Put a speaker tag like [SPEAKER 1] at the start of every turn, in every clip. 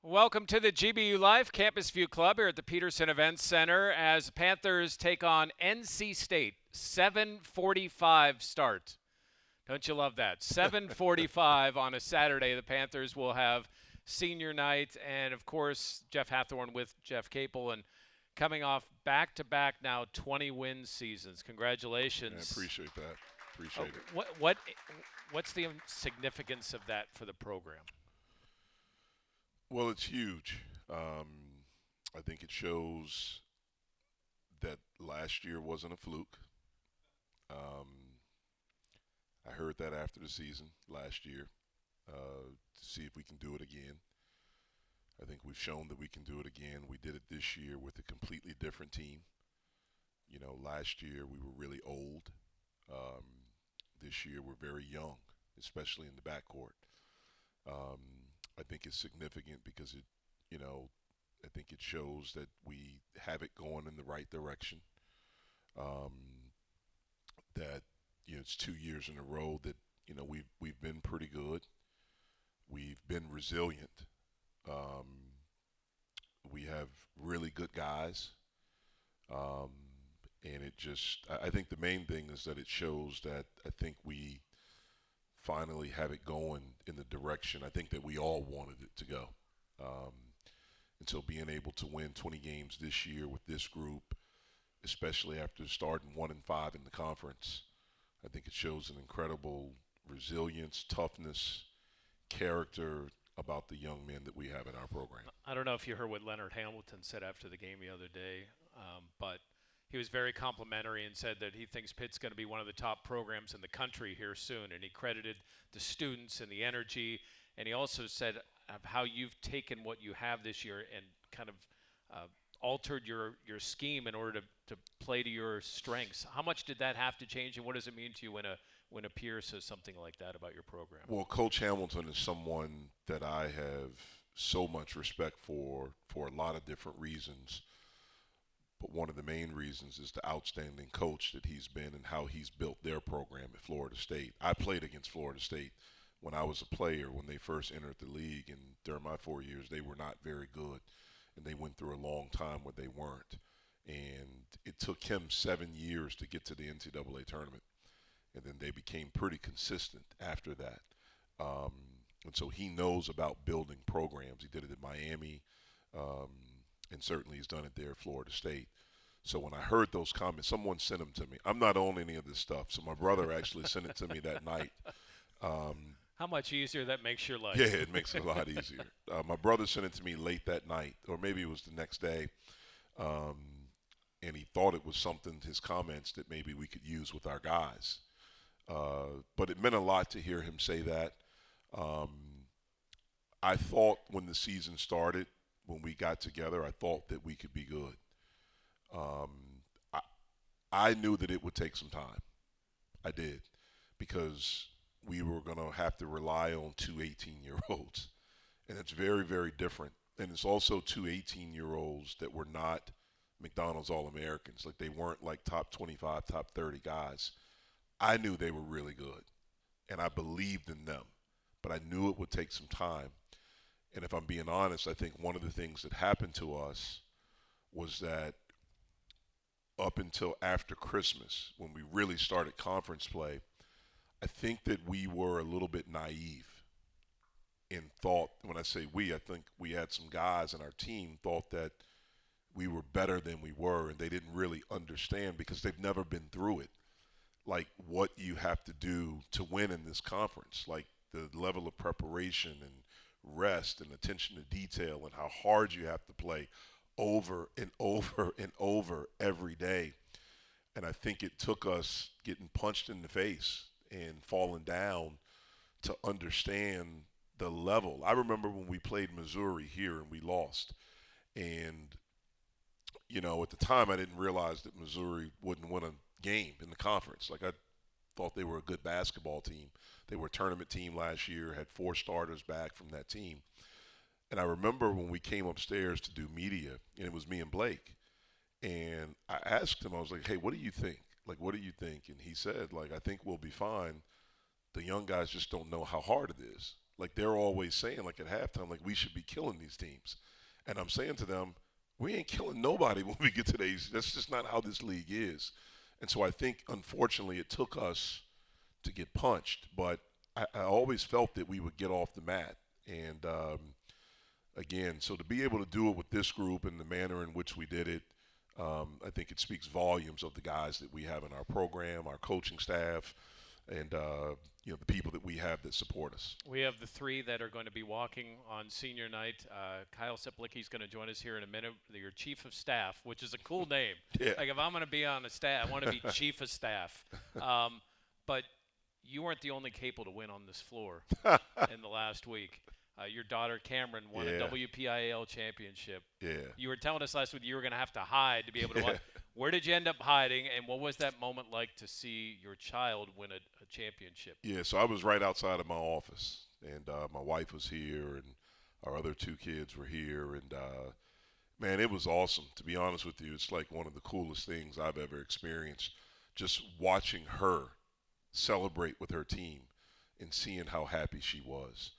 [SPEAKER 1] Welcome to the GBU Live Campus View Club here at the Peterson Events Center as Panthers take on NC State. 7:45 start. Don't you love that? 7:45 on a Saturday. The Panthers will have senior night, and of course Jeff Hathorn with Jeff Capel, and coming off back-to-back now 20-win seasons.
[SPEAKER 2] I
[SPEAKER 1] Congratulations.
[SPEAKER 2] appreciate that. Appreciate it.
[SPEAKER 1] What's the significance of that for the program?
[SPEAKER 2] Well, it's huge. I think it shows that last year wasn't a fluke. Um, I heard that after the season last year to see if we can do it again. I think we've shown that we can do it again. We did it this year with a completely different team. You know, last year we were really old. Um, this year we're very young, especially in the backcourt. Um, I think it's significant because I think it shows that we have it going in the right direction. Um, that it's 2 years in a row that we've been pretty good. We've been resilient. Um, we have really good guys, um, and I think the main thing is that it shows that I think we finally have it going in the direction I think that we all wanted it to go. Um, and so being able to win 20 games this year with this group, especially after starting 1-5 in the conference, I think it shows an incredible resilience, toughness, character about the young men that we have in our program.
[SPEAKER 1] I don't know if you heard what Leonard Hamilton said after the game the other day, but he was very complimentary and said that he thinks Pitt's going to be one of the top programs in the country here soon. And he credited the students and the energy. And he also said of how you've taken what you have this year and kind of altered your scheme in order to play to your strengths. How much did that have to change, and what does it mean to you when a peer says something like that about your program?
[SPEAKER 2] Well, Coach Hamilton is someone that I have so much respect for a lot of different reasons. But one of the main reasons is the outstanding coach that he's been and how he's built their program at Florida State. I played against Florida State when I was a player when they first entered the league, and during my 4 years, they were not very good. And they went through a long time where they weren't. And it took him 7 years to get to the NCAA tournament. And then they became pretty consistent after that. Um, and so he knows about building programs. He did it at Miami, um, and certainly he's done it there at Florida State. So when I heard those comments, someone sent them to me. I'm not on any of this stuff, so my brother actually sent it to me that night. Um,
[SPEAKER 1] How much easier that makes your life.
[SPEAKER 2] yeah, it makes it a lot easier. My brother sent it to me late that night, or maybe it was the next day, um, and he thought it was something, his comments, that maybe we could use with our guys. But it meant a lot to hear him say that. Um, I thought when the season started, when we got together, I thought that we could be good. Um, I, I knew that it would take some time. I did, because we were going to have to rely on two 18-year-olds. And it's very, very different. And it's also two 18-year-olds that were not McDonald's All-Americans. Like, they weren't like top 25, top 30 guys. I knew they were really good, and I believed in them. But I knew it would take some time. And if I'm being honest, I think one of the things that happened to us was that up until after Christmas, when we really started conference play, I think that we were a little bit naive and thought, when I say we, I think we had some guys in our team thought that we were better than we were, and they didn't really understand because they've never been through it. Like, what you have to do to win in this conference, like the level of preparation and rest and attention to detail and how hard you have to play over and over and over every day. And I think it took us getting punched in the face and falling down to understand the level. I remember when we played Missouri here and we lost. And, at the time I didn't realize that Missouri wouldn't win a game in the conference. Like, I thought they were a good basketball team. They were a tournament team last year, had 4 starters back from that team. And I remember when we came upstairs to do media, and it was me and Blake. And I asked him, I was like, hey, what do you think? Like, what do you think? And he said, like, I think we'll be fine. The young guys just don't know how hard it is. Like they're always saying, like at halftime, like we should be killing these teams. And I'm saying to them, we ain't killing nobody when we get to these. That's just not how this league is. And so I think, unfortunately, it took us to get punched. But I always felt that we would get off the mat. And again, so to be able to do it with this group and the manner in which we did it, I think it speaks volumes of the guys that we have in our program, our coaching staff, and the people that we have that support us.
[SPEAKER 1] We have the three that are going to be walking on senior night. Kyle Siplicki is going to join us here in a minute. Your chief of staff, which is a cool name.
[SPEAKER 2] Yeah.
[SPEAKER 1] Like if I'm going to be on a staff, I want to be chief of staff. But you weren't the only Capel to win on this floor in the last week. Your daughter Cameron won a WPIAL championship.
[SPEAKER 2] Yeah.
[SPEAKER 1] You were telling us last week you were going to have to hide to be able to watch. Where did you end up hiding, and what was that moment like to see your child win a championship?
[SPEAKER 2] Yeah, so I was right outside of my office, and my wife was here, and our other two kids were here, and man, it was awesome. To be honest with you, it's like one of the coolest things I've ever experienced, just watching her celebrate with her team and seeing how happy she was.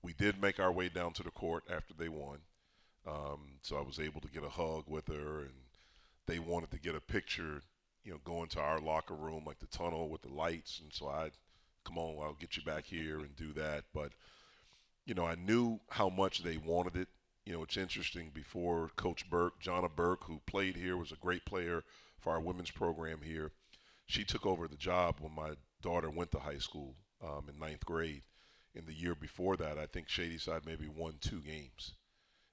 [SPEAKER 2] We did make our way down to the court after they won, so I was able to get a hug with her, and they wanted to get a picture, go into our locker room, like the tunnel with the lights. And so come on, I'll get you back here and do that. But, I knew how much they wanted it. It's interesting, before Coach Burke, Jonna Burke, who played here, was a great player for our women's program here. She took over the job when my daughter went to high school in 9th grade. In the year before that, I think Shadyside maybe won 2 games.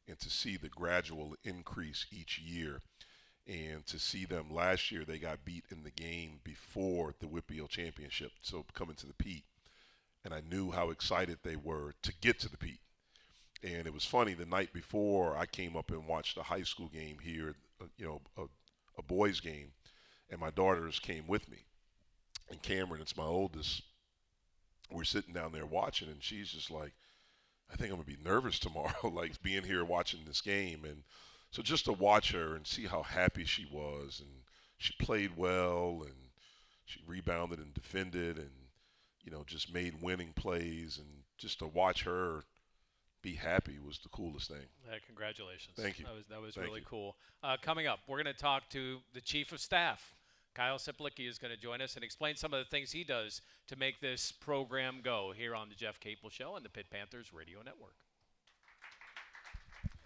[SPEAKER 2] And to see the gradual increase each year, and to see them last year, they got beat in the game before the WPIAL championship, so coming to the Pitt. And I knew how excited they were to get to the Pitt. And it was funny, the night before, I came up and watched a high school game here, a boys game, and my daughters came with me. And Cameron, it's my oldest, we're sitting down there watching, and she's just like, I think I'm going to be nervous tomorrow, like being here watching this game. And so just to watch her and see how happy she was, and she played well, and she rebounded and defended, and just made winning plays, and just to watch her be happy was the coolest thing.
[SPEAKER 1] Congratulations.
[SPEAKER 2] Thank you.
[SPEAKER 1] That was
[SPEAKER 2] Thank
[SPEAKER 1] really
[SPEAKER 2] you.
[SPEAKER 1] cool. Coming up, we're going to talk to the chief of staff. Kyle Siplicki is going to join us and explain some of the things he does to make this program go here on the Jeff Capel Show on the Pitt Panthers Radio Network.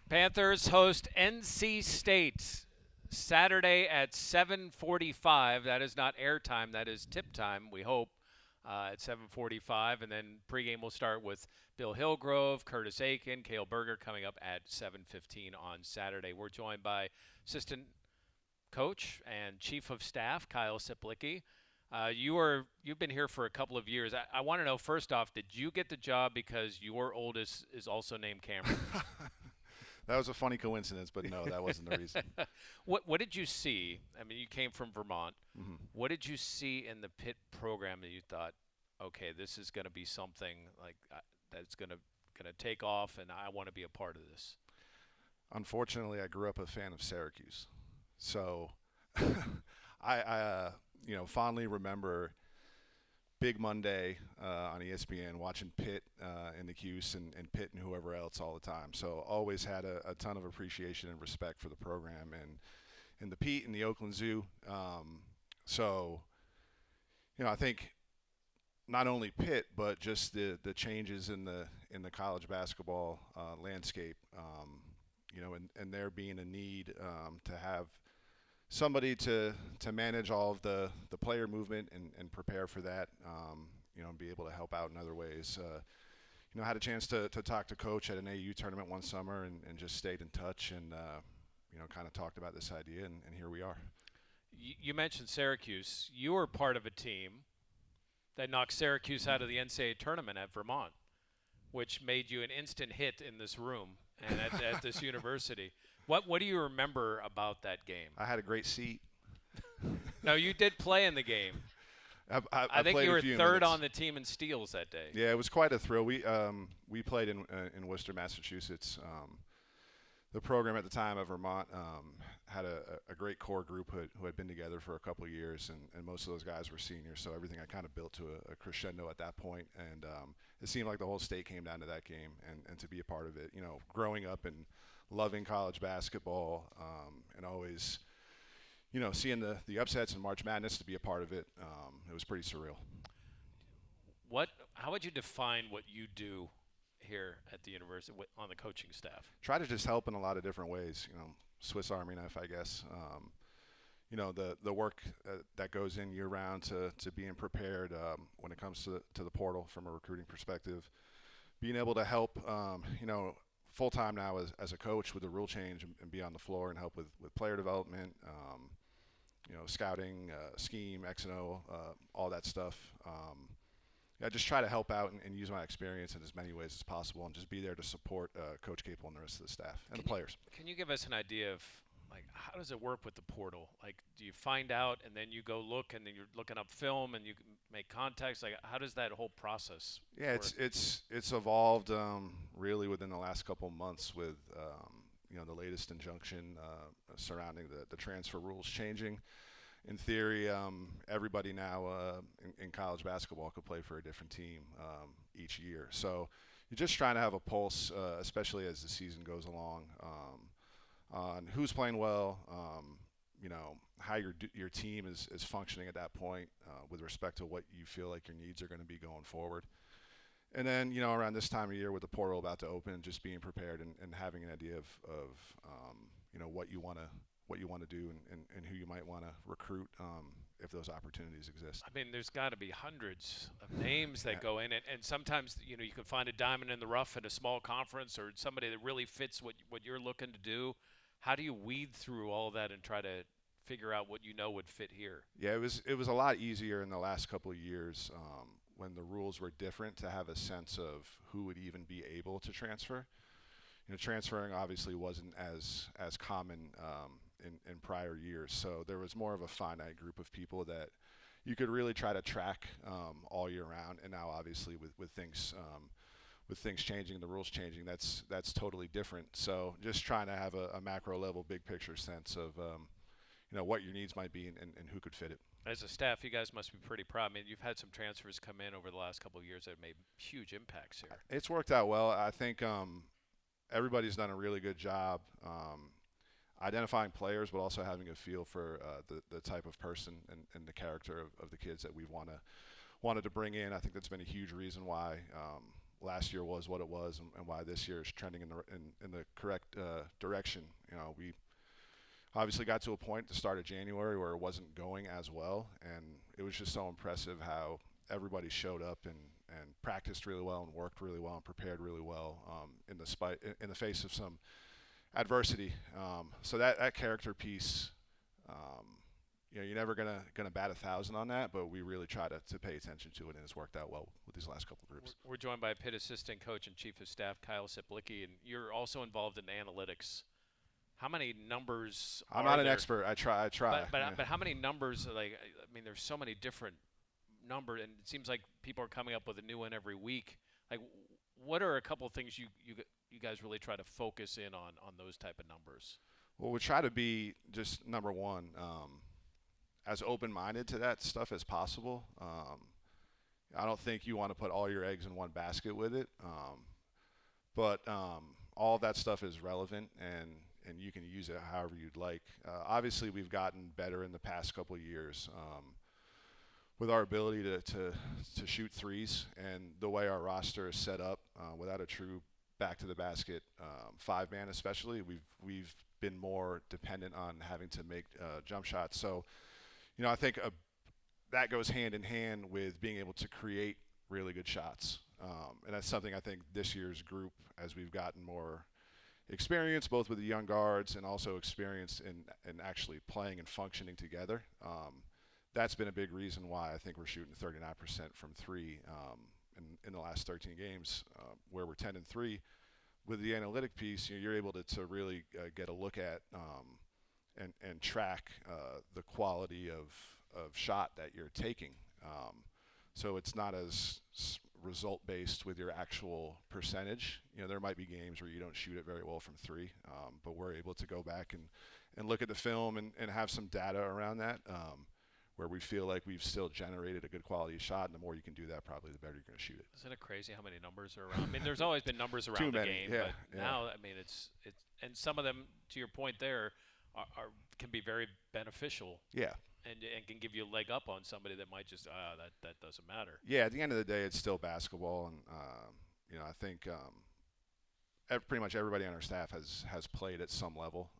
[SPEAKER 1] Panthers host NC State Saturday at 7:45. That is not airtime. That is tip time, we hope, at 7:45. And then pregame will start with Bill Hillgrove, Curtis Aiken, Cale Berger coming up at 7:15 on Saturday. We're joined by assistant coach and chief of staff Kyle Siplicki. You've been here for a couple of years. I want to know, first off, did you get the job because your oldest is also named Cameron?
[SPEAKER 3] That was a funny coincidence, but no, that wasn't the reason.
[SPEAKER 1] What did you see? I mean, you came from Vermont.
[SPEAKER 3] Mm-hmm.
[SPEAKER 1] What did you see in the Pitt program that you thought, okay, this is going to be something like that's going to take off, and I want to be a part of this?
[SPEAKER 3] Unfortunately, I grew up a fan of Syracuse, so I fondly remember Big Monday on ESPN, watching Pitt and the Cuse and Pitt and whoever else all the time. So always had a ton of appreciation and respect for the program and the Pitt and the Oakland Zoo. I think not only Pitt, but just the changes in the college basketball landscape, and there being a need to have somebody to manage all of the player movement and prepare for that, and be able to help out in other ways. I had a chance to talk to Coach at an AU tournament one summer and just stayed in touch and, kind of talked about this idea, and here we are.
[SPEAKER 1] You mentioned Syracuse. You were part of a team that knocked Syracuse out of the NCAA tournament at Vermont, which made you an instant hit in this room and at this university. What do you remember about that game?
[SPEAKER 3] I had a great seat.
[SPEAKER 1] No, you did play in the game.
[SPEAKER 3] I
[SPEAKER 1] think
[SPEAKER 3] played
[SPEAKER 1] you were
[SPEAKER 3] a few
[SPEAKER 1] third
[SPEAKER 3] minutes.
[SPEAKER 1] on the team in steals that day.
[SPEAKER 3] Yeah, it was quite a thrill. We played in Worcester, Massachusetts. the program at the time of Vermont had a great core group who had been together for a couple of years, and most of those guys were seniors, so everything had kind of built to a crescendo at that point, and it seemed like the whole state came down to that game, and to be a part of it. Growing up and loving college basketball, and always, seeing the upsets and March Madness, to be a part of it, it was pretty surreal.
[SPEAKER 1] How would you define what you do here at the university on the coaching staff?
[SPEAKER 3] Try to just help in a lot of different ways. Swiss Army knife, I guess. The work that goes in year round to being prepared when it comes to the portal from a recruiting perspective, being able to help, full time now as a coach with the rule change and be on the floor and help with player development, scouting, scheme, X and O, all that stuff. I just try to help out and use my experience in as many ways as possible, and just be there to support Coach Capel and the rest of the staff and the players.
[SPEAKER 1] Can you give us an idea of, like, how does it work with the portal? Like, do you find out and then you go look, and then you're looking up film and you can make contacts? Like, how does that whole process work?
[SPEAKER 3] It's evolved really within the last couple of months with the latest injunction surrounding the transfer rules changing. In theory, everybody now in college basketball could play for a different team each year. So you're just trying to have a pulse, especially as the season goes along, on who's playing well, how your team is functioning at that point with respect to what you feel like your needs are going to be going forward. And then, around this time of year with the portal about to open, just being prepared and having an idea of what you want to do and who you might want to recruit if those opportunities exist.
[SPEAKER 1] I mean, there's got to be hundreds of names that go in, and sometimes you can find a diamond in the rough at a small conference, or somebody that really fits what you're looking to do. How do you weed through all of that and try to figure out what would fit here?
[SPEAKER 3] Yeah, it was a lot easier in the last couple of years when the rules were different to have a sense of who would even be able to transfer. Transferring obviously wasn't as common in prior years, so there was more of a finite group of people that you could really try to track all year round. And now, obviously, with things changing, the rules changing, that's totally different. So just trying to have a macro level, big picture sense of what your needs might be and who could fit it.
[SPEAKER 1] As a staff, you guys must be pretty proud. I mean, you've had some transfers come in over the last couple of years that have made huge impacts here.
[SPEAKER 3] It's worked out well. I think everybody's done a really good job identifying players, but also having a feel for the type of person and the character of the kids that we've wanted to bring in. I think that's been a huge reason why last year was what it was, and why this year is trending in the correct direction. We obviously got to a point at the start of January where it wasn't going as well, and it was just so impressive how everybody showed up and practiced really well and worked really well and prepared really well in the face of some adversity. So that character piece, you're never gonna bat 1,000 on that, but we really try to pay attention to it, and it's worked out well with these last couple of groups.
[SPEAKER 1] We're joined by Pitt assistant coach and chief of staff Kyle Siplicki, and you're also involved in analytics. How many numbers?
[SPEAKER 3] I'm not an expert. I try.
[SPEAKER 1] But how many numbers? There's so many different numbers, and it seems like people are coming up with a new one every week. Like, what are a couple of things you guys really try to focus in on those type of numbers?
[SPEAKER 3] Well, we try to be just, number one, as open-minded to that stuff as possible. I don't think you want to put all your eggs in one basket with it, but all of that stuff is relevant, and you can use it however you'd like. Obviously, we've gotten better in the past couple of years with our ability to shoot threes, and the way our roster is set up without a true back to the basket 5-man especially, we've been more dependent on having to make jump shots. So I think that goes hand in hand with being able to create really good shots, and that's something I think this year's group, as we've gotten more experience both with the young guards and also experience in actually playing and functioning together, that's been a big reason why I think we're shooting 39% from three in the last 13 games, where we're 10-3. With the analytic piece, you're able to really get a look at and track the quality of shot that you're taking. So it's not as result based with your actual percentage. There might be games where you don't shoot it very well from three, but we're able to go back and look at the film and have some data around that, where we feel like we've still generated a good quality shot. And the more you can do that, probably the better you're going to shoot it.
[SPEAKER 1] Isn't it crazy how many numbers are around? I mean, there's always been numbers around
[SPEAKER 3] Too
[SPEAKER 1] the
[SPEAKER 3] many,
[SPEAKER 1] game,
[SPEAKER 3] yeah,
[SPEAKER 1] but
[SPEAKER 3] yeah.
[SPEAKER 1] now, I mean, it's and some of them, to your point there, can be very beneficial.
[SPEAKER 3] Yeah.
[SPEAKER 1] And can give you a leg up on somebody that might just that doesn't matter.
[SPEAKER 3] Yeah, at the end of the day, it's still basketball, and I think pretty much everybody on our staff has played at some level.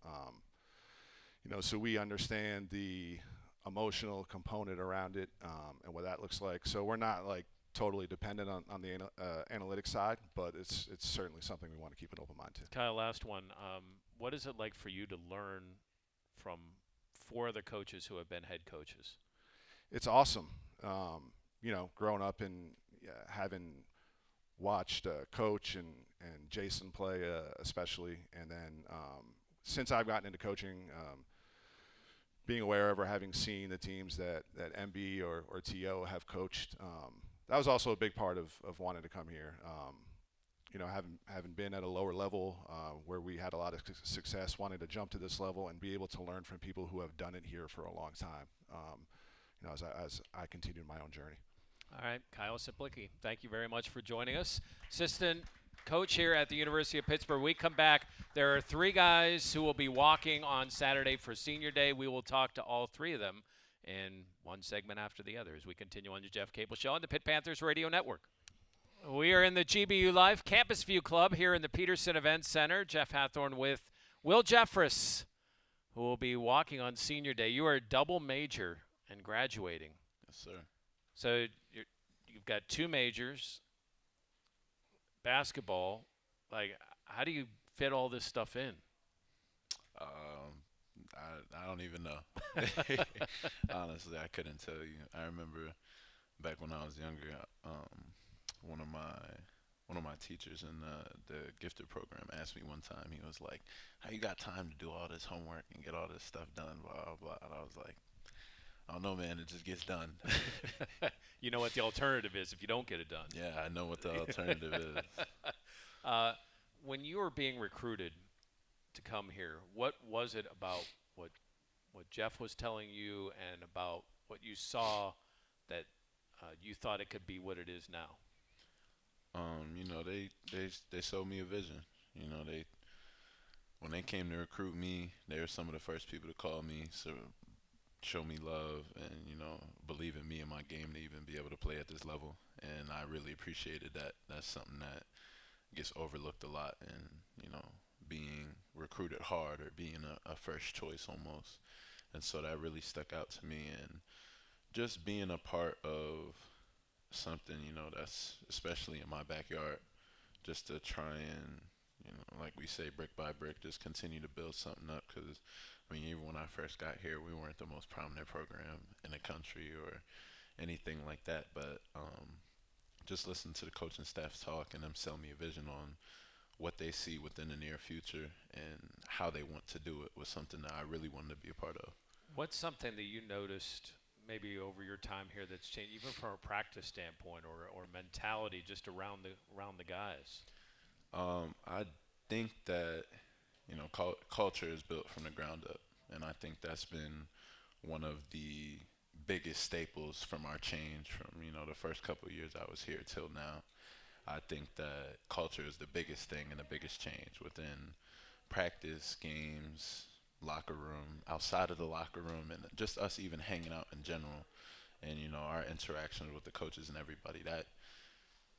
[SPEAKER 3] So we understand the emotional component around it, and what that looks like. So we're not like totally dependent on the analytics side, but it's certainly something we want to keep an open mind to.
[SPEAKER 1] Kyle, last one. What is it like for you to learn from 4 other coaches who have been head coaches?
[SPEAKER 3] It's awesome. Growing up and having watched Coach and Jason play especially, and then since I've gotten into coaching, being aware of or having seen the teams that MB or TO have coached, that was also a big part of wanting to come here. Having been at a lower level where we had a lot of success, wanting to jump to this level and be able to learn from people who have done it here for a long time, as I continued my own journey.
[SPEAKER 1] All right, Kyle Siplicki, thank you very much for joining us. Assistant coach here at the University of Pittsburgh. We come back. There are 3 guys who will be walking on Saturday for Senior Day. We will talk to all 3 of them in one segment after the other as we continue on the Jeff Capel Show on the Pitt Panthers Radio Network. We are in the GBU Live Campus View Club here in the Peterson Events Center. Jeff Hathorn with Will Jeffress, who will be walking on Senior Day. You are a double major and graduating.
[SPEAKER 4] Yes, sir.
[SPEAKER 1] So you've got 2 majors, basketball. Like, how do you fit all this stuff in?
[SPEAKER 4] I don't even know. Honestly, I couldn't tell you. I remember back when I was younger, one of my teachers in the gifted program asked me one time. He was like, "How you got time to do all this homework and get all this stuff done?" Blah blah blah. And I was like, "I don't know, man. It just gets done."
[SPEAKER 1] You know what the alternative is if you don't get it done.
[SPEAKER 4] Yeah, I know what the alternative is.
[SPEAKER 1] When you were being recruited to come here, what was it about what Jeff was telling you and about what you saw that you thought it could be what it is now?
[SPEAKER 4] They showed me a vision. When they came to recruit me, they were some of the first people to call me, so show me love and believe in me and my game to even be able to play at this level. And I really appreciated that. That's something that gets overlooked a lot, and being recruited hard or being a first choice almost. And so that really stuck out to me, and just being a part of something, that's especially in my backyard, just to try and, like we say, brick by brick, just continue to build something up. Because, even when I first got here, we weren't the most prominent program in the country or anything like that. But just listen to the coaching staff talk and them sell me a vision on what they see within the near future and how they want to do it was something that I really wanted to be a part of.
[SPEAKER 1] What's something that you noticed maybe over your time here that's changed, even from a practice standpoint or mentality, just around the guys?
[SPEAKER 4] I think that culture is built from the ground up, and I think that's been one of the biggest staples from our change from the first couple of years I was here till now. I think that culture is the biggest thing and the biggest change within practice, games, locker room, outside of the locker room, and just us even hanging out in general. And our interactions with the coaches and everybody, that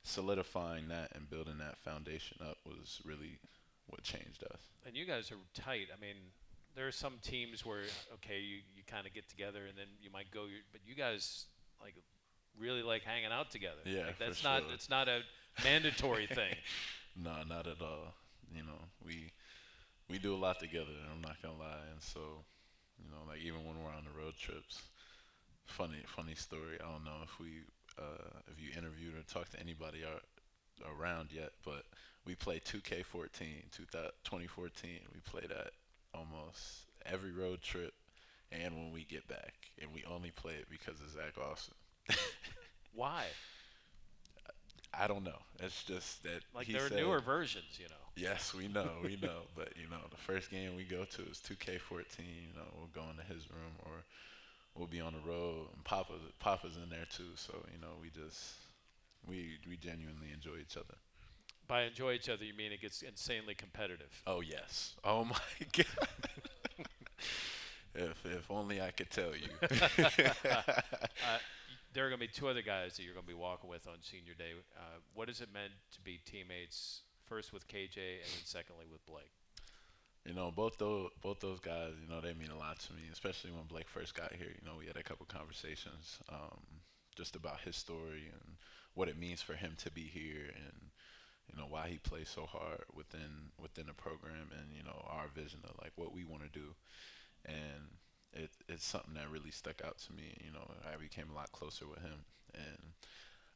[SPEAKER 4] solidifying that and building that foundation up was really what changed us.
[SPEAKER 1] And you guys are tight. There are some teams where, okay, you kind of get together and then you might go, but you guys really like hanging out together.
[SPEAKER 4] Yeah,
[SPEAKER 1] that's
[SPEAKER 4] for
[SPEAKER 1] not
[SPEAKER 4] sure.
[SPEAKER 1] It's not a mandatory thing.
[SPEAKER 4] No, not at all. We do a lot together, I'm not gonna lie. And so, even when we're on the road trips, funny story. I don't know if you interviewed or talked to anybody around yet, but we played 2K14, 2014. We play that almost every road trip and when we get back, and we only play it because of Zach Austin.
[SPEAKER 1] Why?
[SPEAKER 4] I don't know. It's just that
[SPEAKER 1] Like
[SPEAKER 4] he
[SPEAKER 1] there are
[SPEAKER 4] said,
[SPEAKER 1] newer versions, you know.
[SPEAKER 4] yes, we know, we know. But the first game we go to is 2K14. We'll go into his room or we'll be on the road, and Papa's in there too. So we genuinely enjoy each other.
[SPEAKER 1] By enjoy each other, you mean it gets insanely competitive.
[SPEAKER 4] Oh yes. Oh my God. If only I could tell you.
[SPEAKER 1] There are going to be two other guys that you're going to be walking with on senior day. What has it meant to be teammates, first with KJ and then secondly with Blake?
[SPEAKER 4] Both those guys, they mean a lot to me, especially when Blake first got here. We had a couple conversations just about his story and what it means for him to be here and, why he plays so hard within the program and, our vision of, like, what we want to do. And it's something that really stuck out to me. I became a lot closer with him. And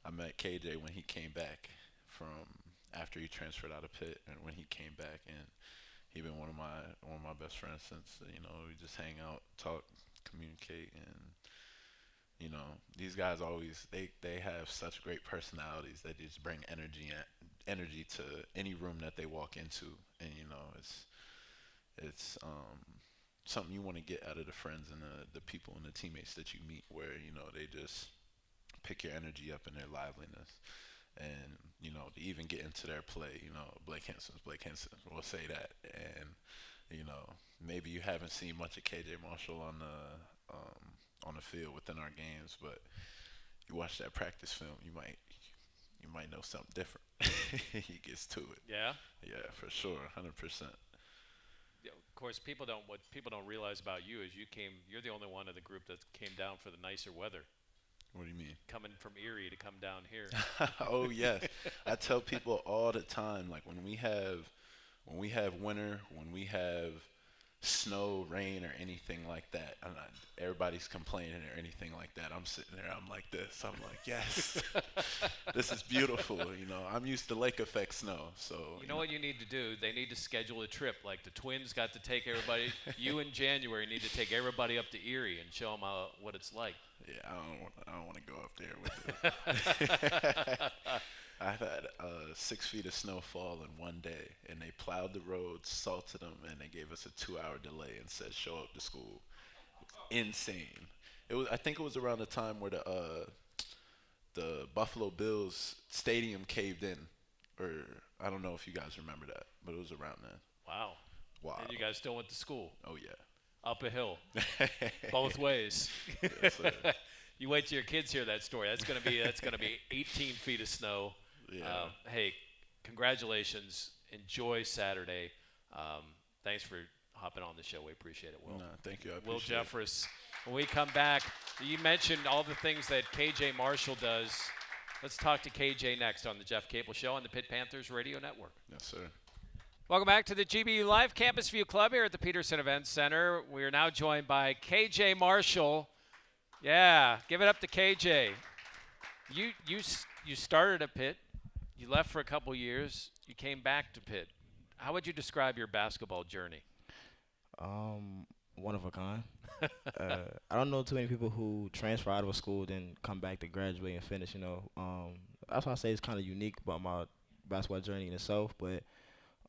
[SPEAKER 4] I met KJ when he came back from after he transferred out of Pitt and when he came back, and he been one of my best friends since. We just hang out, talk, communicate, and these guys always they have such great personalities that just bring energy to any room that they walk into, and it's something you want to get out of the friends and the people and the teammates that you meet, where they just pick your energy up and their liveliness. And, to even get into their play, Blake Hinson, we'll say that. And, maybe you haven't seen much of KJ Marshall on the field within our games, but you watch that practice film, you might know something different. He gets to it.
[SPEAKER 1] Yeah?
[SPEAKER 4] Yeah, for sure, 100%.
[SPEAKER 1] Yeah, of course, what people don't realize about you is you're the only one of the group that came down for the nicer weather.
[SPEAKER 4] What do you mean?
[SPEAKER 1] Coming from Erie to come down here.
[SPEAKER 4] Oh yes, I tell people all the time, like when we have winter, when we have snow, rain, or anything like that, everybody's complaining or anything like that. I'm sitting there, I'm like this. I'm like, yes, this is beautiful. I'm used to lake effect snow, so.
[SPEAKER 1] You know what you need to do? They need to schedule a trip. Like the Twins got to take everybody. You in January need to take everybody up to Erie and show them what it's like.
[SPEAKER 4] Yeah, I don't want to go up there with it. I've had 6 feet of snow fall in one day, and they plowed the roads, salted them, and they gave us a 2-hour delay and said, show up to school. Insane. I think it was around the time where the Buffalo Bills stadium caved in, or I don't know if you guys remember that, but it was around then.
[SPEAKER 1] Wow. And you guys still went to school?
[SPEAKER 4] Oh, yeah.
[SPEAKER 1] Up a hill. Both ways.
[SPEAKER 4] Yes, sir.
[SPEAKER 1] You wait till your kids hear that story. That's gonna be 18 feet of snow.
[SPEAKER 4] Yeah.
[SPEAKER 1] Hey, congratulations. Enjoy Saturday. Thanks for hopping on the show. We appreciate it, Will.
[SPEAKER 4] No, thank you. I
[SPEAKER 1] Will
[SPEAKER 4] appreciate it.
[SPEAKER 1] Jeffress. When we come back, you mentioned all the things that KJ Marshall does. Let's talk to KJ next on the Jeff Capel Show on the Pitt Panthers Radio Network.
[SPEAKER 4] Yes, sir.
[SPEAKER 1] Welcome back to the GBU Live Campus View Club here at the Peterson Events Center. We are now joined by KJ Marshall. Yeah, give it up to KJ. You started at Pitt. You left for a couple years. You came back to Pitt. How would you describe your basketball journey?
[SPEAKER 5] One of a kind. I don't know too many people who transfer out of a school then come back to graduate and finish. That's why I say it's kind of unique about my basketball journey in itself. But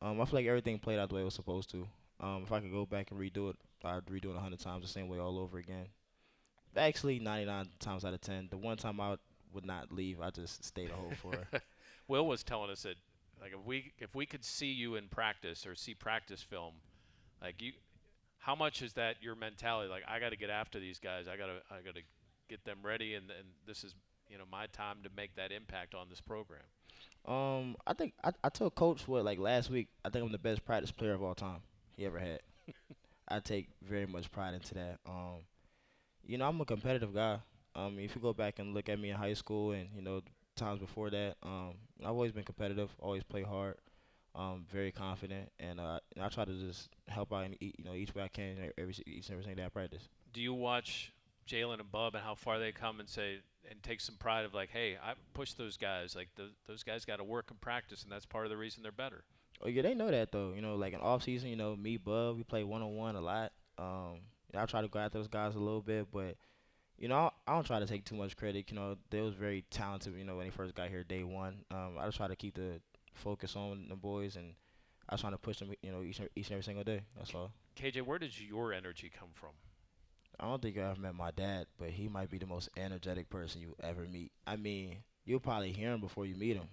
[SPEAKER 5] I feel like everything played out the way it was supposed to. If I could go back and redo it, I'd redo it 100 times the same way all over again. Actually, 99 times out of 10. The one time I would not leave, I just stayed a whole for.
[SPEAKER 1] Will was telling us that, like, if we could see you in practice or see practice film, like how much is that your mentality? Like, I got to get after these guys. I got to get them ready, and this is my time to make that impact on this program.
[SPEAKER 5] I think I told Coach last week. I think I'm the best practice player of all time he ever had. I take very much pride into that. I'm a competitive guy. If you go back and look at me in high school and times before that, I've always been competitive, always play hard, very confident, and I try to just help out each way I can each and every single day I practice.
[SPEAKER 1] Do you watch Jalen and Bub and how far they come and take some pride of like, hey, I pushed those guys. Like those guys got to work and practice, and that's part of the reason they're better.
[SPEAKER 5] Oh yeah, they know that though. Like in off season, me, Bub, we play 1-on-1 a lot. I try to go after those guys a little bit, but I don't try to take too much credit. They was very talented. When they first got here day one. I just try to keep the focus on the boys, and I was trying to push them. Each and every single day. That's all.
[SPEAKER 1] KJ, where does your energy come from?
[SPEAKER 5] I don't think I ever met my dad, but he might be the most energetic person you ever meet. I mean, you'll probably hear him before you meet him.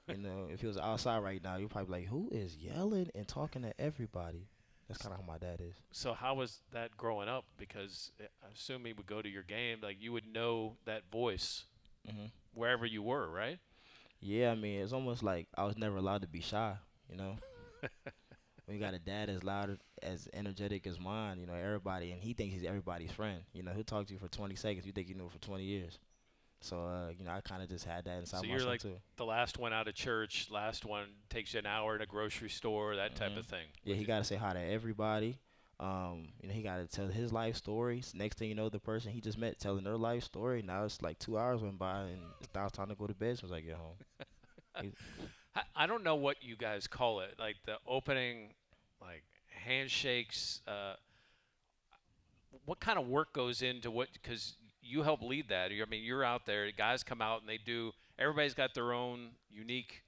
[SPEAKER 5] If he was outside right now, you'd probably be like, who is yelling and talking to everybody? That's kind of how my dad is.
[SPEAKER 1] So how was that growing up? Because I assume he would go to your game, like you would know that voice
[SPEAKER 5] hmm
[SPEAKER 1] wherever you were, right?
[SPEAKER 5] Yeah, I mean, it's almost like I was never allowed to be shy, you know? When you got a dad as loud, as energetic as mine, everybody, and he thinks he's everybody's friend. He'll talk to you for 20 seconds. You think you knew him for 20 years. So, I kind of just had that inside
[SPEAKER 1] So
[SPEAKER 5] myself,
[SPEAKER 1] you're like
[SPEAKER 5] too.
[SPEAKER 1] the last one out of church, last one takes you an hour in a grocery store, that type of thing.
[SPEAKER 5] Yeah, he got to say hi to everybody. He got to tell his life stories. Next thing you know, the person he just met telling their life story. Now it's like 2 hours went by, and now it's time to go to bed. So I was like, get home.
[SPEAKER 1] I don't know what you guys call it, like the opening, like handshakes. What kind of work goes into what? Because you help lead that. I mean, you're out there. Guys come out and they do. Everybody's got their own unique.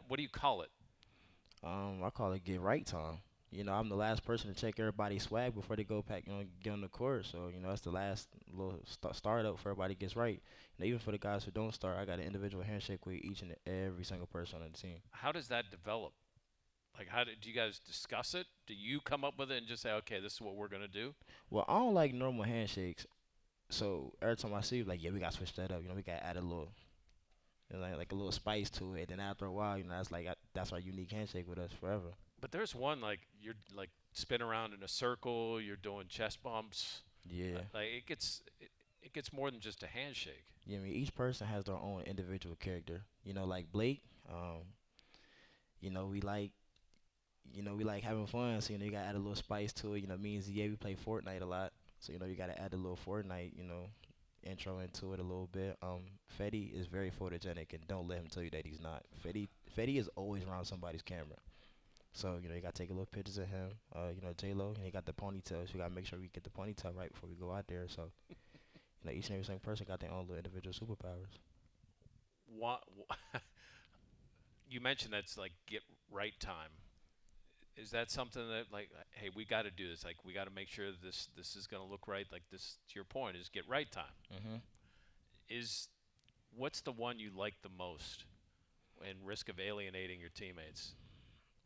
[SPEAKER 1] What do you call it?
[SPEAKER 5] I call it get right time. I'm the last person to check everybody's swag before they go pack, get on the court. So, that's the last little start up for everybody gets right. Even for the guys who don't start, I got an individual handshake with each and every single person on the team.
[SPEAKER 1] How does that develop? Like, do you guys discuss it? Do you come up with it and just say, okay, this is what we're going to do?
[SPEAKER 5] Well, I don't like normal handshakes. So every time I see you, like, yeah, we got to switch that up. We got to add a little, like a little spice to it. And after a while, that's our unique handshake with us forever.
[SPEAKER 1] But there's one, like, you're, like, spin around in a circle. You're doing chest bumps.
[SPEAKER 5] Yeah.
[SPEAKER 1] Like, it gets more than just a handshake.
[SPEAKER 5] Yeah, I mean, each person has their own individual character. Like Blake, we like, we like having fun. So, you got to add a little spice to it. Me and ZA, we play Fortnite a lot. So, you got to add a little Fortnite, intro into it a little bit. Fetty is very photogenic, and don't let him tell you that he's not. Fetty is always around somebody's camera. So, you got to take a little pictures of him. J-Lo, he got the ponytail. So, we got to make sure we get the ponytail right before we go out there. So, each and every single person got their own little individual superpowers.
[SPEAKER 1] What you mentioned that's like get right time. Is that something that like, hey, we got to do this? Like, we got to make sure this is going to look right. Like this, to your point, is get right time. What's the one you like the most, and risk of alienating your teammates?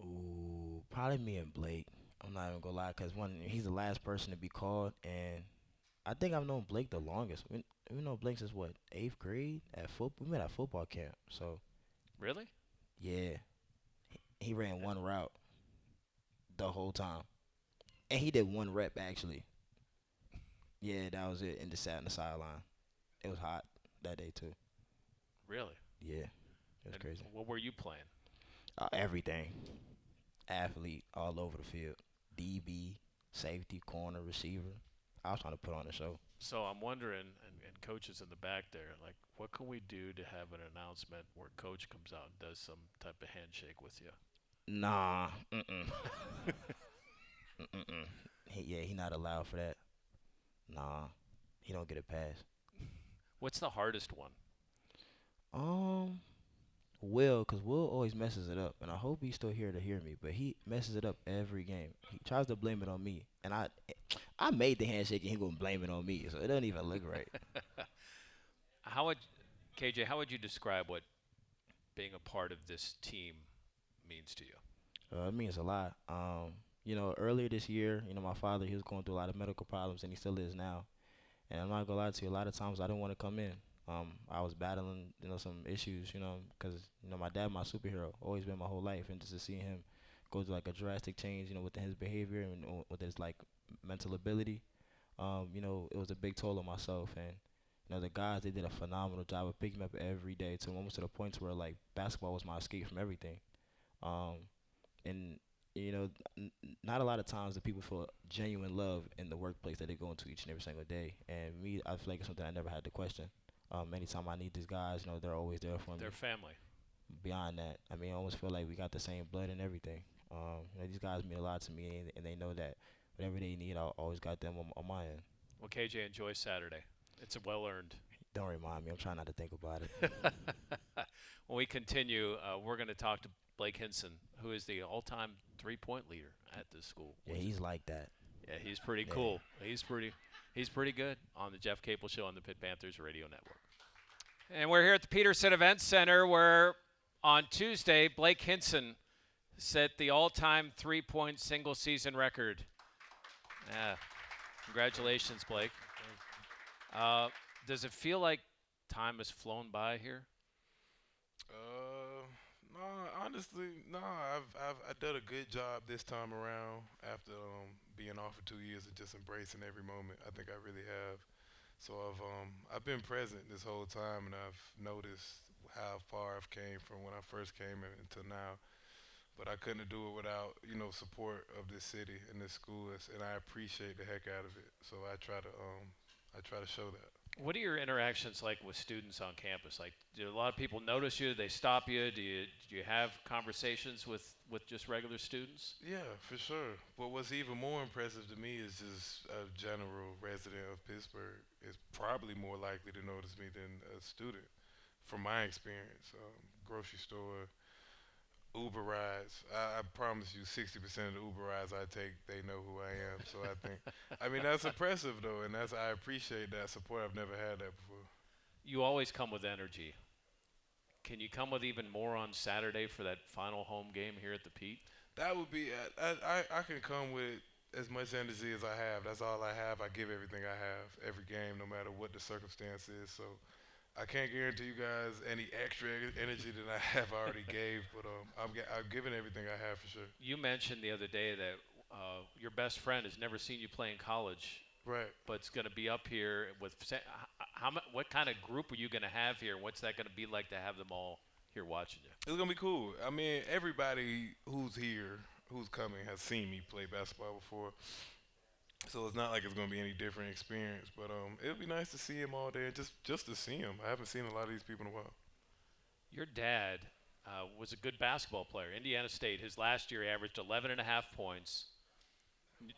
[SPEAKER 5] Ooh, probably me and Blake. I'm not even gonna lie, cause he's the last person to be called, and I think I've known Blake the longest. We know Blake since what, 8th grade at football. We met at football camp. So.
[SPEAKER 1] Really?
[SPEAKER 5] Yeah. He ran one route the whole time, and he did one rep actually. Yeah, that was it. And just sat on the sideline. It was hot that day too.
[SPEAKER 1] Really?
[SPEAKER 5] Yeah, it was crazy.
[SPEAKER 1] What were you playing?
[SPEAKER 5] Everything. Athlete all over the field. DB, safety, corner, receiver. I was trying to put on a show.
[SPEAKER 1] So I'm wondering, and coaches in the back there, like, what can we do to have an announcement where coach comes out and does some type of handshake with you?
[SPEAKER 5] Nah. He not allowed for that. Nah. He don't get a pass.
[SPEAKER 1] What's the hardest one?
[SPEAKER 5] Will, because Will always messes it up, and I hope he's still here to hear me, but he messes it up every game. He tries to blame it on me, and I made the handshake, and he gonna blame it on me, so it doesn't even look right.
[SPEAKER 1] KJ, how would you describe what being a part of this team means to you?
[SPEAKER 5] It means a lot. Earlier this year, my father, he was going through a lot of medical problems, and he still is now. And I'm not gonna lie to you, a lot of times I didn't want to come in. I was battling, some issues, because, my dad, my superhero, always been my whole life. And just to see him go through, like, a drastic change, within his behavior and with his, like, mental ability, it was a big toll on myself. And, the guys, they did a phenomenal job of picking me up every day to almost to the point where, like, basketball was my escape from everything. And, not a lot of times do people feel genuine love in the workplace that they go into each and every single day. And me, I feel like it's something I never had to question. Anytime I need these guys, they're always there for me.
[SPEAKER 1] Their family.
[SPEAKER 5] Beyond that, I mean, I almost feel like we got the same blood and everything. These guys mean a lot to me, and they know that whatever they need, I always got them on my end.
[SPEAKER 1] Well, KJ, enjoy Saturday. It's well earned.
[SPEAKER 5] Don't remind me. I'm trying not to think about it.
[SPEAKER 1] When we continue, we're going to talk to Blake Hinson, who is the all-time three-point leader at this school.
[SPEAKER 5] Yeah, he's like that.
[SPEAKER 1] Yeah, he's pretty
[SPEAKER 5] Yeah.
[SPEAKER 1] cool. He's pretty good on the Jeff Capel Show on the Pitt Panthers Radio Network. And we're here at the Peterson Event Center where on Tuesday, Blake Hinson set the all-time three-point single-season record. Yeah, congratulations, Blake. Does it feel like time has flown by here?
[SPEAKER 6] No, honestly, no. I did a good job this time around after being off for 2 years and just embracing every moment. I think I really have. So I've been present this whole time, and I've noticed how far I've came from when I first came in until now. But I couldn't do it without support of this city and this school, and I appreciate the heck out of it. So I try to show that.
[SPEAKER 1] What are your interactions like with students on campus? Like, do a lot of people notice you? Do they stop you? Do you have conversations with just regular students?
[SPEAKER 6] Yeah, for sure. But what's even more impressive to me is just a general resident of Pittsburgh is probably more likely to notice me than a student, from my experience. Grocery store, Uber rides. I promise you 60% of the Uber rides I take, they know who I am. So I mean, that's impressive, though, and I appreciate that support. I've never had that before.
[SPEAKER 1] You always come with energy. Can you come with even more on Saturday for that final home game here at the Pete?
[SPEAKER 6] That would be I can come with as much energy as I have. That's all I have. I give everything I have every game, no matter what the circumstance is. So I can't guarantee you guys any extra energy than I have already gave, but I'm giving everything I have for sure.
[SPEAKER 1] You mentioned the other day that your best friend has never seen you play in college,
[SPEAKER 6] Right.
[SPEAKER 1] but it's going to be up here with what kind of group are you going to have here? What's that going to be like to have them all here watching you?
[SPEAKER 6] It's gonna be cool. I mean, everybody who's here, who's coming, has seen me play basketball before, so it's not like it's gonna be any different experience. But it'll be nice to see him all day, and just to see him. I haven't seen a lot of these people in a while.
[SPEAKER 1] Your dad was a good basketball player. Indiana State, his last year, he averaged 11 and a half points,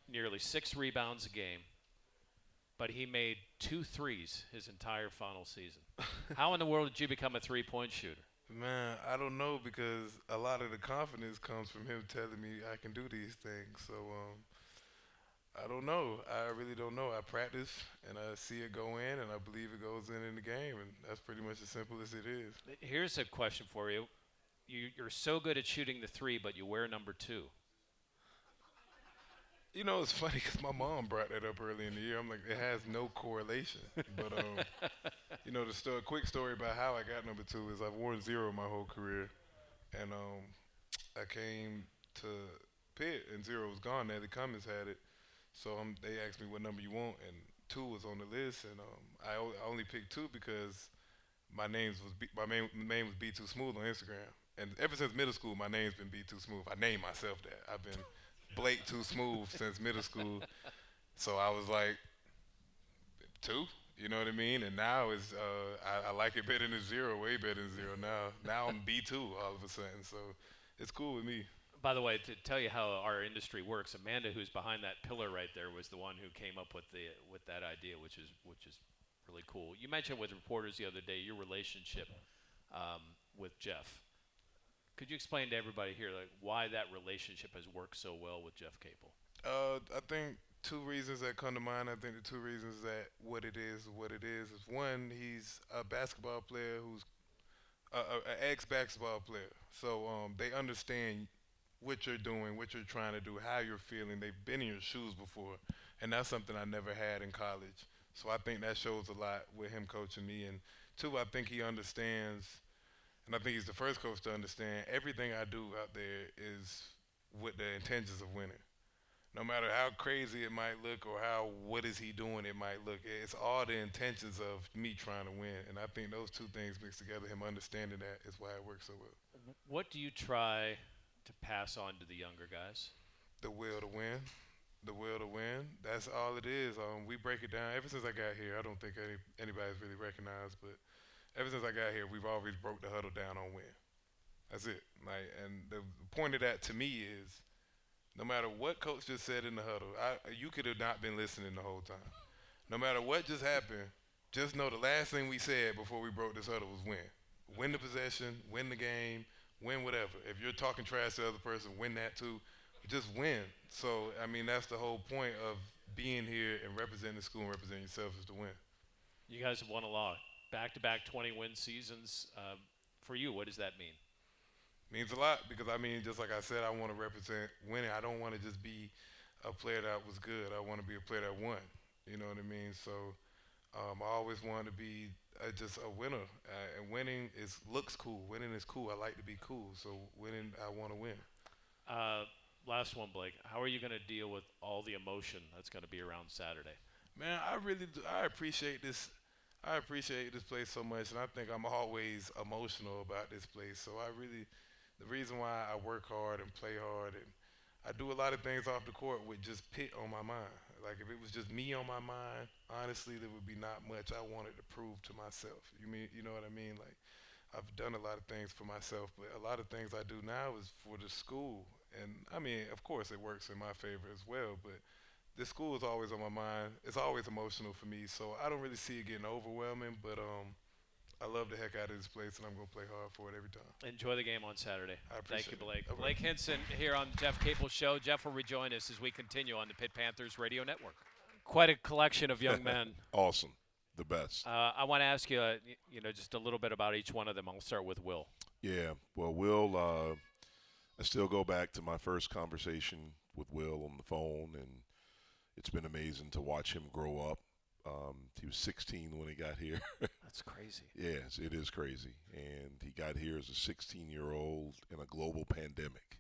[SPEAKER 1] nearly 6 rebounds a game, but he made 2 threes his entire final season. How in the world did you become a three-point shooter?
[SPEAKER 6] Man, I don't know, because a lot of the confidence comes from him telling me I can do these things. So I don't know. I really don't know. I practice and I see it go in, and I believe it goes in the game, and that's pretty much as simple as it is.
[SPEAKER 1] Here's a question for you. You're so good at shooting the three, but you wear number 2.
[SPEAKER 6] You know, it's funny because my mom brought that up early in the year. I'm like, it has no correlation. But, the quick story about how I got number 2 is I've worn 0 my whole career. And I came to Pitt, and 0 was gone. Now the Cummins had it. So they asked me what number you want, and 2 was on the list. And I only picked 2 because my name was Be Too Smooth on Instagram. And ever since middle school, my name's been Be Too Smooth. I named myself that. I've been Blake Too Smooth since middle school. So I was like, 2, you know what I mean? And now it's I like it better than 0, way better than 0 now. Now I'm B2 all of a sudden, so it's cool with me.
[SPEAKER 1] By the way, to tell you how our industry works, Amanda, who's behind that pillar right there, was the one who came up with that idea, which is really cool. You mentioned with reporters the other day your relationship with Jeff. Could you explain to everybody here why that relationship has worked so well with Jeff Capel?
[SPEAKER 6] I think 2 reasons that come to mind. I think the 2 reasons that what it is is one, he's a basketball player who's an ex-basketball player. So they understand what you're doing, what you're trying to do, how you're feeling. They've been in your shoes before, and that's something I never had in college. So I think that shows a lot with him coaching me. And 2, I think he understands, and I think he's the first coach to understand, everything I do out there is with the intentions of winning. No matter how crazy it might look or what is he doing it might look, it's all the intentions of me trying to win. And I think those 2 things mixed together, him understanding that, is why it works so well.
[SPEAKER 1] What do you try to pass on to the younger guys?
[SPEAKER 6] The will to win. The will to win. That's all it is. We break it down. Ever since I got here, I don't think anybody's really recognized, but ever since I got here, we've always broke the huddle down on win. That's it. And the point of that to me is, no matter what coach just said in the huddle, you could have not been listening the whole time. no matter what just happened, just know the last thing we said before we broke this huddle was win. Win the possession, win the game, win whatever. If you're talking trash to the other person, win that too. Just win. So, I mean, that's the whole point of being here and representing the school and representing yourself is to win.
[SPEAKER 1] You guys have won a lot. Back-to-back 20-win seasons. For you, what does that mean?
[SPEAKER 6] Means a lot because, I mean, just like I said, I want to represent winning. I don't want to just be a player that was good. I want to be a player that won. You know what I mean? So I always wanted to be just a winner. And winning looks cool. Winning is cool. I like to be cool. So winning, I want to win.
[SPEAKER 1] Last one, Blake. How are you going to deal with all the emotion that's going to be around Saturday?
[SPEAKER 6] Man, I really do. I appreciate this. I appreciate this place so much, and I think I'm always emotional about this place. So the reason why I work hard and play hard, and I do a lot of things off the court with just Pitt on my mind. Like if it was just me on my mind, honestly, there would be not much I wanted to prove to myself. You know what I mean? Like I've done a lot of things for myself, but a lot of things I do now is for the school. And I mean, of course, it works in my favor as well, but this school is always on my mind. It's always emotional for me, so I don't really see it getting overwhelming, but I love the heck out of this place, and I'm going to play hard for it every time.
[SPEAKER 1] Enjoy the game on Saturday.
[SPEAKER 6] I appreciate
[SPEAKER 1] Thank you, Blake.
[SPEAKER 6] it. Okay.
[SPEAKER 1] Blake Hinson here on Jeff Capel Show. Jeff will rejoin us as we continue on the Pitt Panthers Radio Network. Quite a collection of young men.
[SPEAKER 2] Awesome. The best.
[SPEAKER 1] I want to ask you, just a little bit about each one of them. I'll start with Will.
[SPEAKER 2] Yeah. Well, Will, I still go back to my first conversation with Will on the phone, and it's been amazing to watch him grow up. He was 16 when he got here.
[SPEAKER 1] That's crazy.
[SPEAKER 2] Yes, it is crazy. And he got here as a 16-year-old in a global pandemic,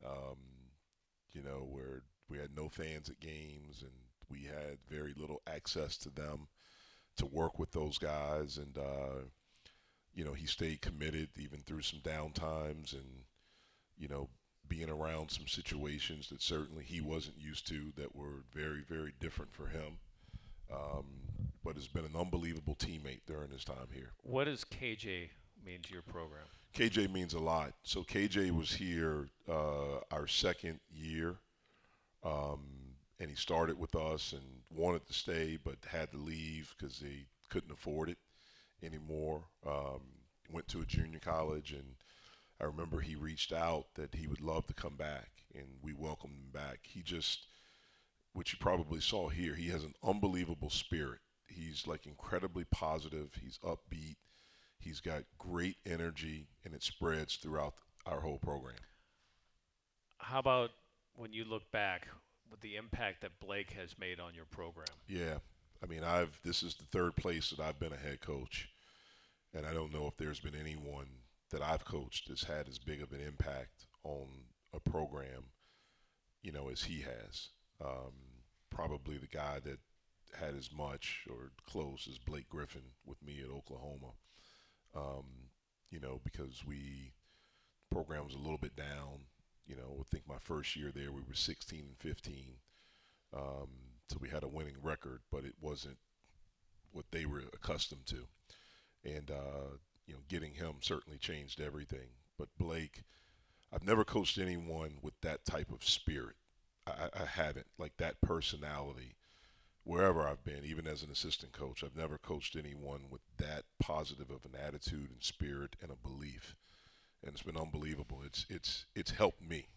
[SPEAKER 2] where we had no fans at games and we had very little access to them to work with those guys. And, he stayed committed even through some down times and, being around some situations that certainly he wasn't used to that were very, very different for him. But has been an unbelievable teammate during his time here.
[SPEAKER 1] What does KJ mean to your program?
[SPEAKER 2] KJ means a lot. So KJ was here our second year, and he started with us and wanted to stay but had to leave because he couldn't afford it anymore. Went to a junior college, and I remember he reached out that he would love to come back, and we welcomed him back. He just, which you probably saw here, he has an unbelievable spirit. He's like incredibly positive. He's upbeat. He's got great energy, and it spreads throughout our whole program.
[SPEAKER 1] How about when you look back with the impact that Blake has made on your program?
[SPEAKER 2] Yeah. I mean, this is the third place that I've been a head coach, and I don't know if there's been anyone that I've coached that's had as big of an impact on a program, as he has. Probably the guy that had as much or close as Blake Griffin with me at Oklahoma, because program was a little bit down. I think my first year there we were 16 and 15. So we had a winning record, but it wasn't what they were accustomed to. And, getting him certainly changed everything. But Blake, I've never coached anyone with that type of spirit. I haven't, like that personality, wherever I've been, even as an assistant coach. I've never coached anyone with that positive of an attitude and spirit and a belief. And it's been unbelievable. It's helped me.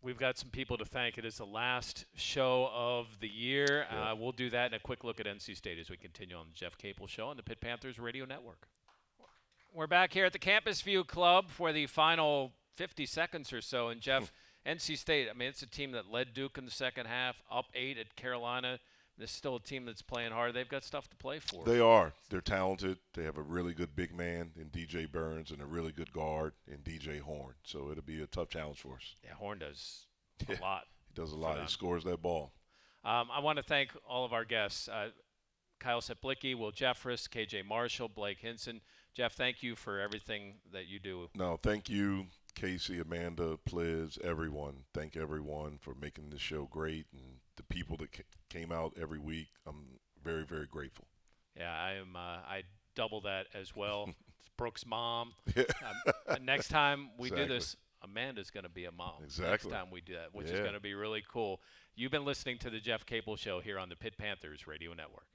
[SPEAKER 1] We've got some people to thank. It is the last show of the year.
[SPEAKER 2] Yeah.
[SPEAKER 1] We'll do that and a quick look at NC State as we continue on the Jeff Capel Show on the Pitt Panthers Radio Network. We're back here at the Campus View Club for the final 50 seconds or so. And, Jeff, NC State, I mean, it's a team that led Duke in the second half, up 8 at Carolina. This is still a team that's playing hard. They've got stuff to play for.
[SPEAKER 2] They are. They're talented. They have a really good big man in DJ Burns and a really good guard in DJ Horn. So it'll be a tough challenge for us.
[SPEAKER 1] Yeah, Horn does a lot.
[SPEAKER 2] He does a lot. He scores that ball.
[SPEAKER 1] I want to thank all of our guests. Kyle Seplicki, Will Jeffress, KJ Marshall, Blake Hinson. Jeff, thank you for everything that you do.
[SPEAKER 2] No, thank you, Casey, Amanda, Pliz, everyone. Thank everyone for making this show great, and the people that came out every week. I'm very, very grateful.
[SPEAKER 1] Yeah, I am. I double that as well. It's Brooke's mom. Next time we do this, I'm Amanda's going to be a mom
[SPEAKER 2] Exactly.
[SPEAKER 1] next time we do that, which is
[SPEAKER 2] Yeah.
[SPEAKER 1] going to be really cool. You've been listening to the Jeff Capel Show here on the Pitt Panthers Radio Network.